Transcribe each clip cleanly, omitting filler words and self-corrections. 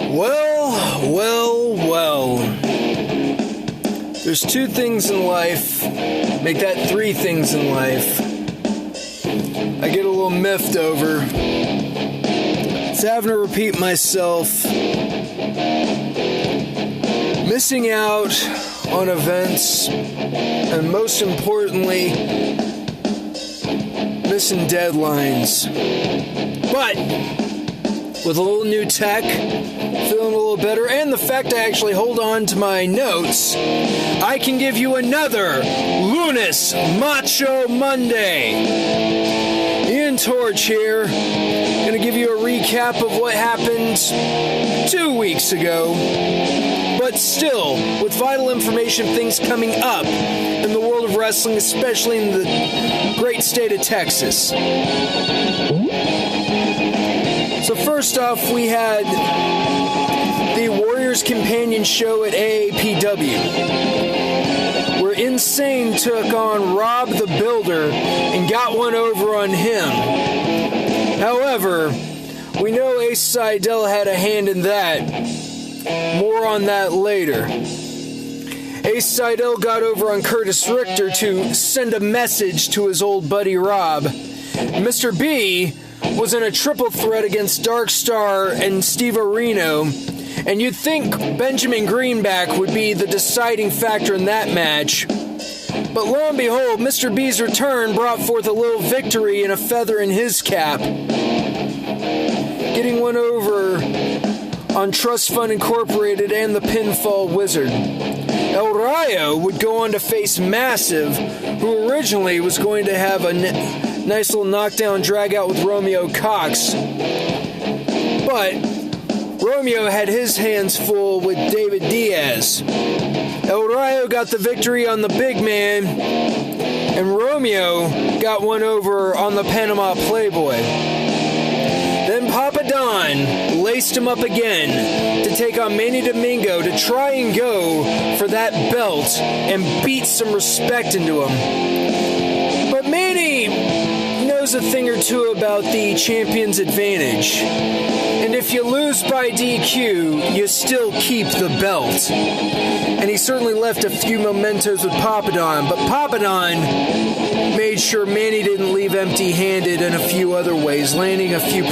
Well. There's two things in life. Make that three things in life. I get a little miffed over. It's having to repeat myself. Missing out on events. And most importantly, missing deadlines. But with a little new tech, feeling a little better, and the fact I actually hold on to my notes, I can give you another LUNES MACHO Monday. Ian Torch here, going to give you a recap of what happened 2 weeks ago, but still, with vital information, things coming up in the world of wrestling, especially in the great state of Texas. So first off, we had the Warriors Companion show at AAPW, where Insane took on Rob the Builder and got one over on him. However, we know Ace Seidel had a hand in that. More on that later. Ace Seidel got over on Curtis Richter to send a message to his old buddy Rob. Mr. B was in a triple threat against Dark Star and Steve Areno, and you'd think Benjamin Greenback would be the deciding factor in that match. But lo and behold, Mr. B's return brought forth a little victory and a feather in his cap, getting one over on Trust Fund Incorporated and the Pinfall Wizard. El Rayo would go on to face Massive, who originally was going to have a nice little knockdown drag out with Romeo Cox. But Romeo had his hands full with David Diaz. El Rayo got the victory on the big man, and Romeo got one over on the Panama Playboy. Then Papa Don laced him up again to take on Manny Domingo to try and go for that belt and beat some respect into him. But Manny knows a thing or two about the champion's advantage. And if you lose by DQ, you still keep the belt. And he certainly left a few mementos with Papadon, but Papadon made sure Manny didn't leave empty-handed in a few other ways, leaving a few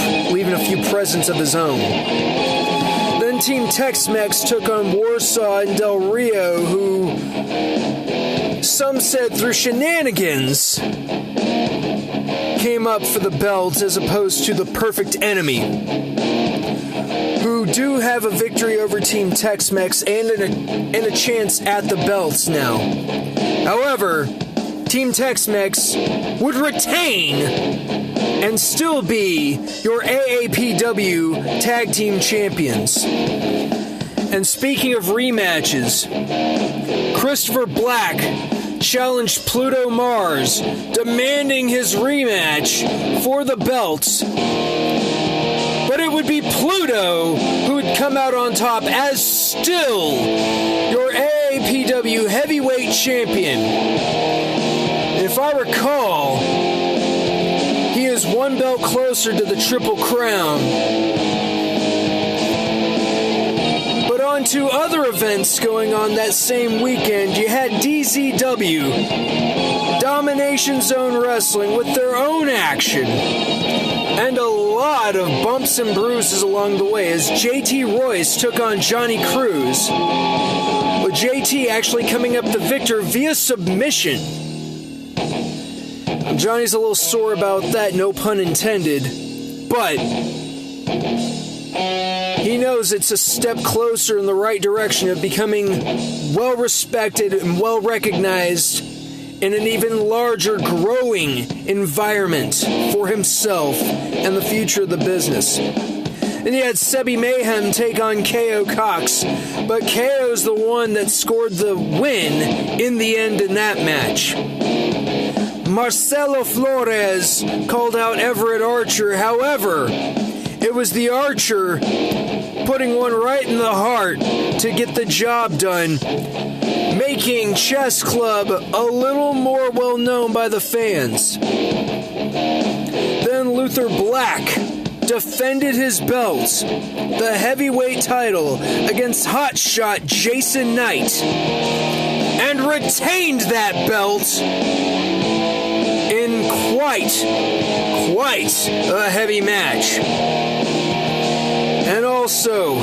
presents of his own. Then Team Tex-Mex took on Warsaw and Del Rio, who some said through shenanigans came up for the belt as opposed to the Perfect Enemy, who do have a victory over Team Tex-Mex and a chance at the belts now. However, Team Tex-Mex would retain and still be your AAPW Tag Team Champions. And speaking of rematches, Christopher Black challenged Pluto Mars, demanding his rematch for the belts. But it would be Pluto who would come out on top as still your AAPW Heavyweight Champion. If I recall, he is one belt closer to the Triple Crown. But on to other events going on that same weekend, you had DZW, Domination Zone Wrestling, with their own action. And a lot of bumps and bruises along the way as JT Royce took on Johnny Cruz, with JT actually coming up the victor via submission. Johnny's a little sore about that, no pun intended, but he knows it's a step closer in the right direction of becoming well-respected and well-recognized in an even larger, growing environment for himself and the future of the business. Then you had Sebi Mayhem take on KO Cox, but KO's the one that scored the win in the end in that match. Marcelo Flores called out Everett Archer. However, it was the Archer putting one right in the heart to get the job done, making Chess Club a little more well known by the fans. Then Luther Black defended his belt, the heavyweight title, against hotshot Jason Knight, and retained that belt in quite a heavy match. And also,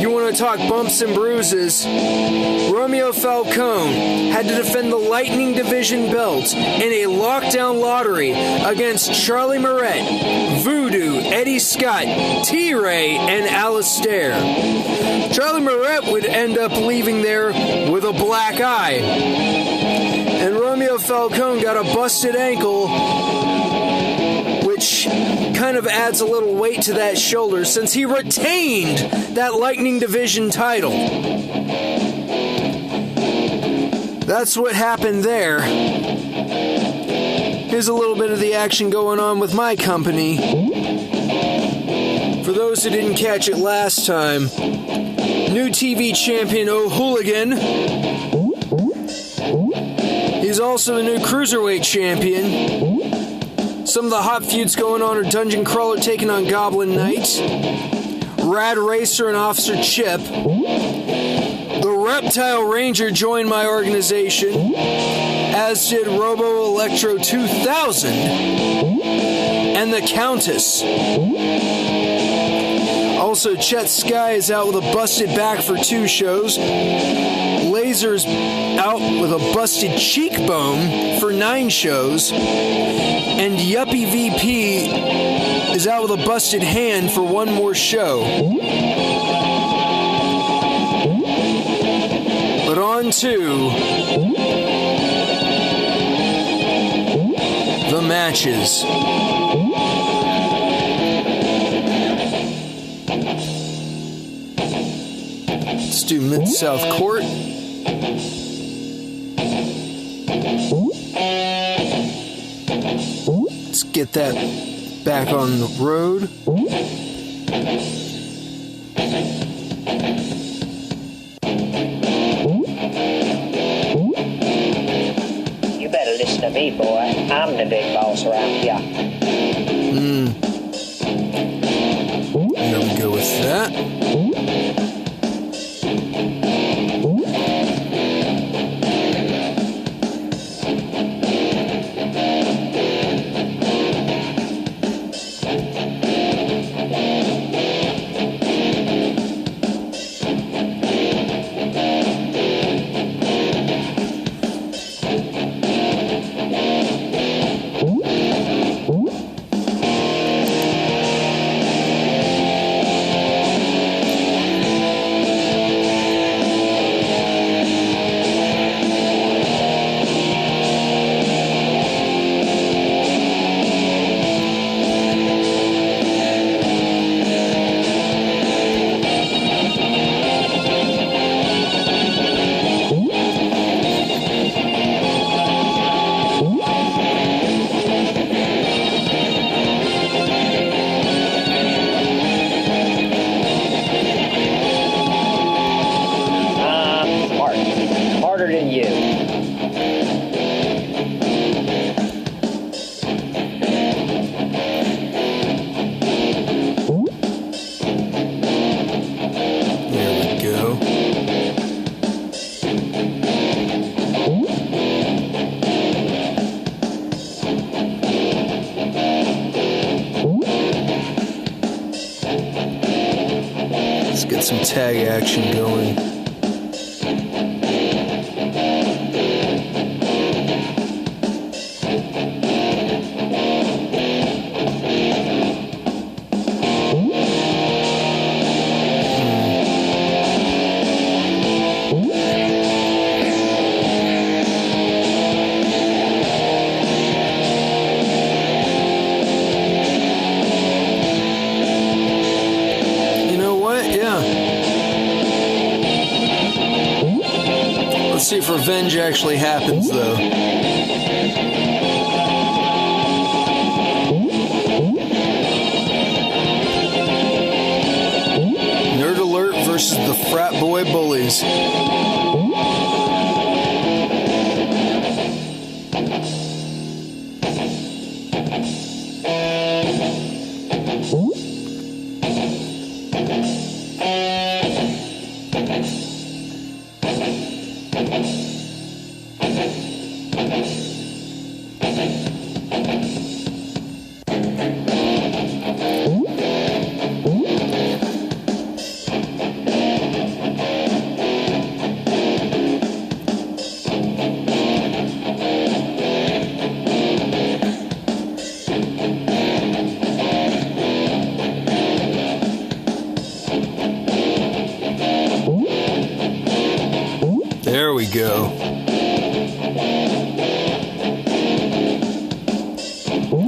you want to talk bumps and bruises, Romeo Falcone had to defend the Lightning Division belt in a lockdown lottery against Charlie Moret, Voodoo, Eddie Scott, T-Ray, and Alistair. Charlie Moret would end up leaving there with a black eye, and Romeo Falcone got a busted ankle, which kind of adds a little weight to that shoulder since he retained that Lightning Division title. That's what happened there. Here's a little bit of the action going on with my company. For those who didn't catch it last time, new TV champion O'Hooligan. He's also the new Cruiserweight champion. Some of the hot feuds going on are Dungeon Crawler taking on Goblin Knight, Rad Racer and Officer Chip, the Reptile Ranger joined my organization, as did Robo Electro 2000, and the Countess. Also, Chet Sky is out with a busted back for 2 shows, Laser's out with a busted cheekbone for 9 shows, and Yuppie VP is out with a busted hand for 1 more show. But on to the matches. Let's do Mid-South Court. Let's get that back on the road. You better listen to me, boy. I'm the big boss around here. There we go with that. Some tag action going. See if revenge actually happens, though. Nerd Alert versus the Frat Boy Bullies. go.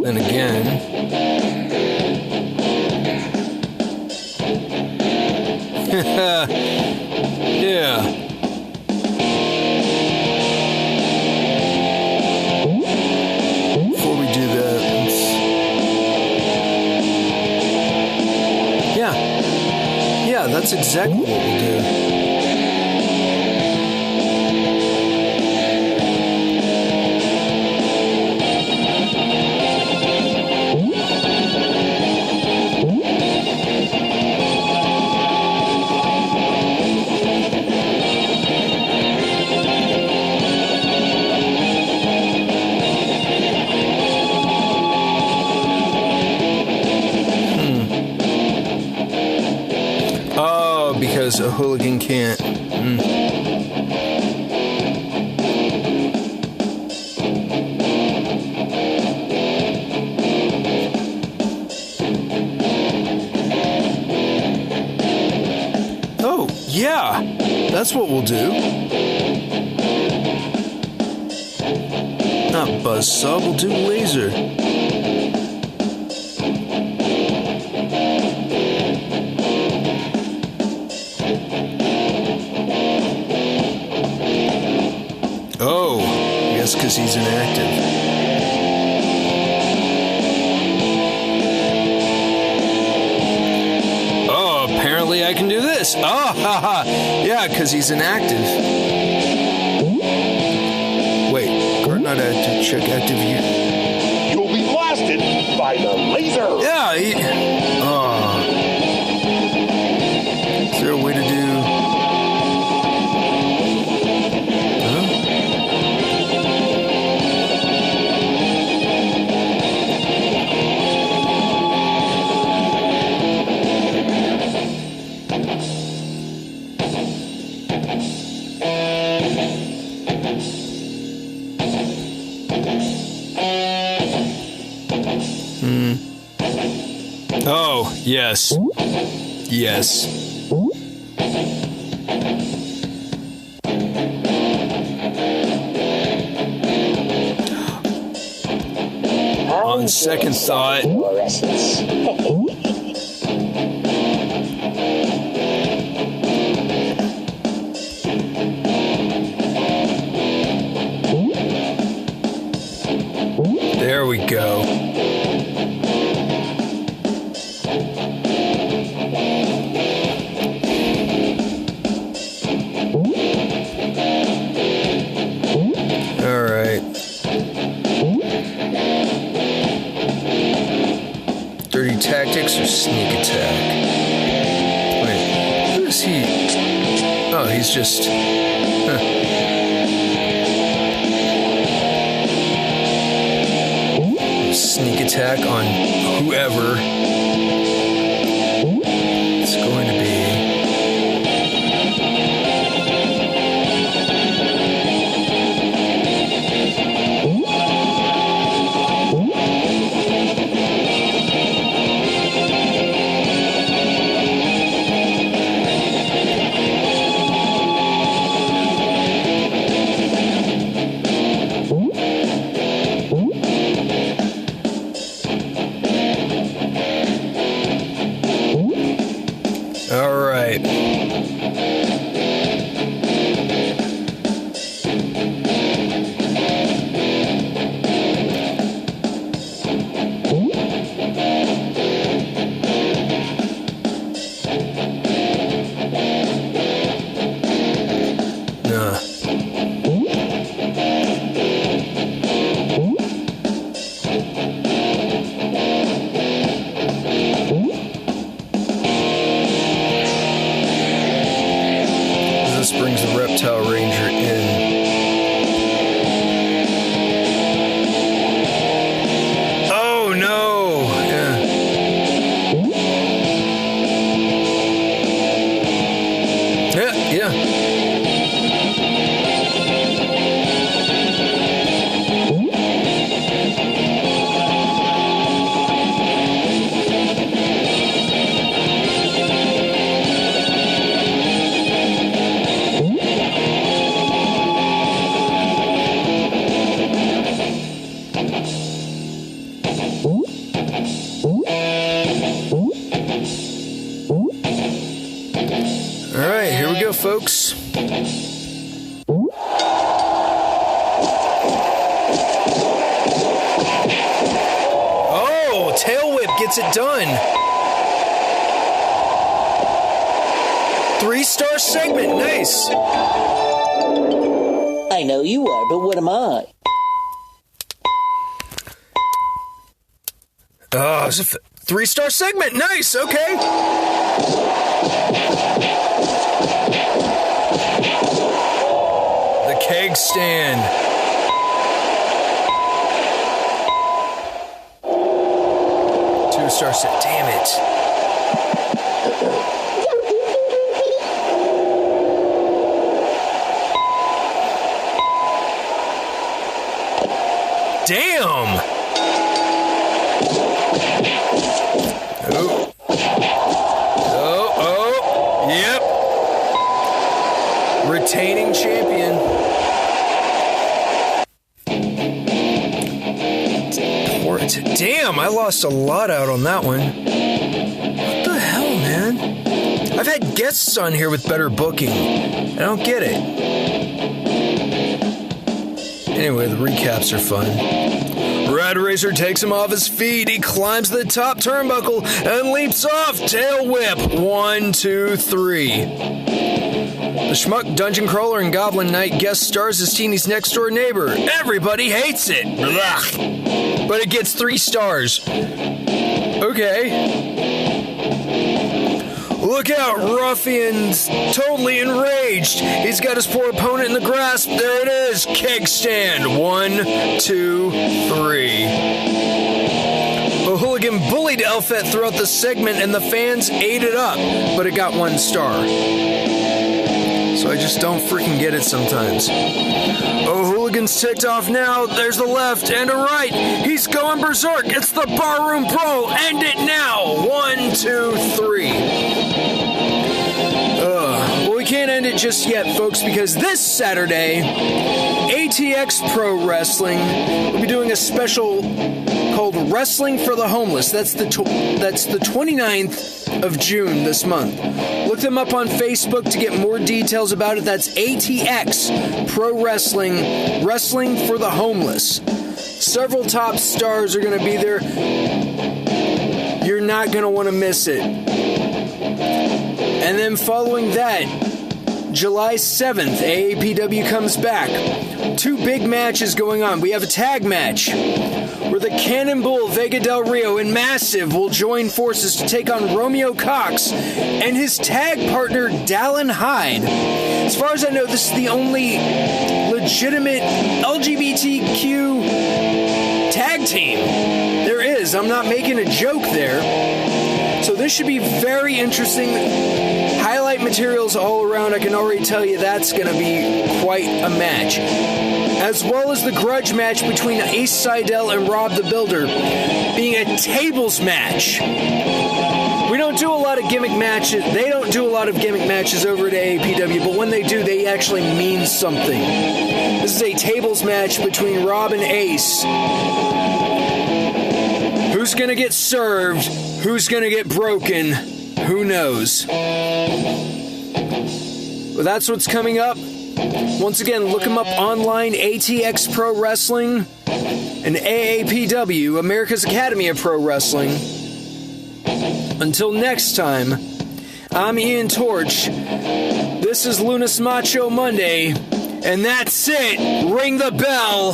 Then again, yeah. Before we do that, yeah, that's exactly what we'll do. Because a hooligan can't. Oh, yeah, that's what we'll do. Not buzzsaw, we'll do laser. Oh, I guess because he's inactive. Oh, apparently I can do this. Oh, haha. Yeah, because he's inactive. Wait, guard not active. Check active here. You'll be blasted by the laser. Yeah, oh. Is there a way to do... Oh, yes. Yes. On second thought... There we go. Dirty tactics or sneak attack? Wait, who is he? Oh, he's just... Sneak attack on whoever it's going to be. All right. Nah. This brings the Reptile Ranger in. Oh no! Yeah. Yeah. folks. Oh, tail whip gets it done. 3-star segment, nice. I know you are, but what am I? Oh, it's a 3-star segment, nice, okay. The keg stand. Two-star set, damn it. Damn! Oh, yep. Retaining champion. Damn, I lost a lot out on that one. What the hell, man? I've had guests on here with better booking. I don't get it. Anyway, the recaps are fun. Rad Racer takes him off his feet. He climbs the top turnbuckle and leaps off. Tail whip. 1, 2, 3. The Schmuck Dungeon Crawler and Goblin Knight guest stars as Teeny's next door neighbor. Everybody hates it. Blah. But it gets 3 stars. Okay. Look out, Ruffian's totally enraged. He's got his poor opponent in the grasp. There it is. Keg stand. 1, 2, 3. The hooligan bullied Elfette throughout the segment, and the fans ate it up, but it got 1 star. So I just don't freaking get it sometimes. Oh, hooligan's ticked off now. There's the left and a right. He's going berserk. It's the Barroom Pro. End it now. 1, 2, 3. Well, we can't end it just yet, folks, because this Saturday, ATX Pro Wrestling will be doing a special called Wrestling for the Homeless. That's the 29th of June this month. Look them up on Facebook to get more details about it. That's ATX Pro Wrestling, Wrestling for the Homeless. Several top stars are going to be there. You're not going to want to miss it. And then following that, July 7th, AAPW comes back. 2 big matches going on. We have a tag match where the Cannonball Vega Del Rio and Massive will join forces to take on Romeo Cox and his tag partner, Dallin Hyde. As far as I know, this is the only legitimate LGBTQ tag team there is. I'm not making a joke there. So this should be very interesting. Highlight materials all around. I can already tell you that's going to be quite a match. As well as the grudge match between Ace Seidel and Rob the Builder being a tables match. We don't do a lot of gimmick matches. They don't do a lot of gimmick matches over at AAPW, but when they do, they actually mean something. This is a tables match between Rob and Ace. Who's going to get served? Who's going to get broken? Who knows? Well, that's what's coming up. Once again, look them up online, ATX Pro Wrestling and AAPW, America's Academy of Pro Wrestling. Until next time, I'm Ian Torch. This is LUNES Macho Monday, and that's it. Ring the bell.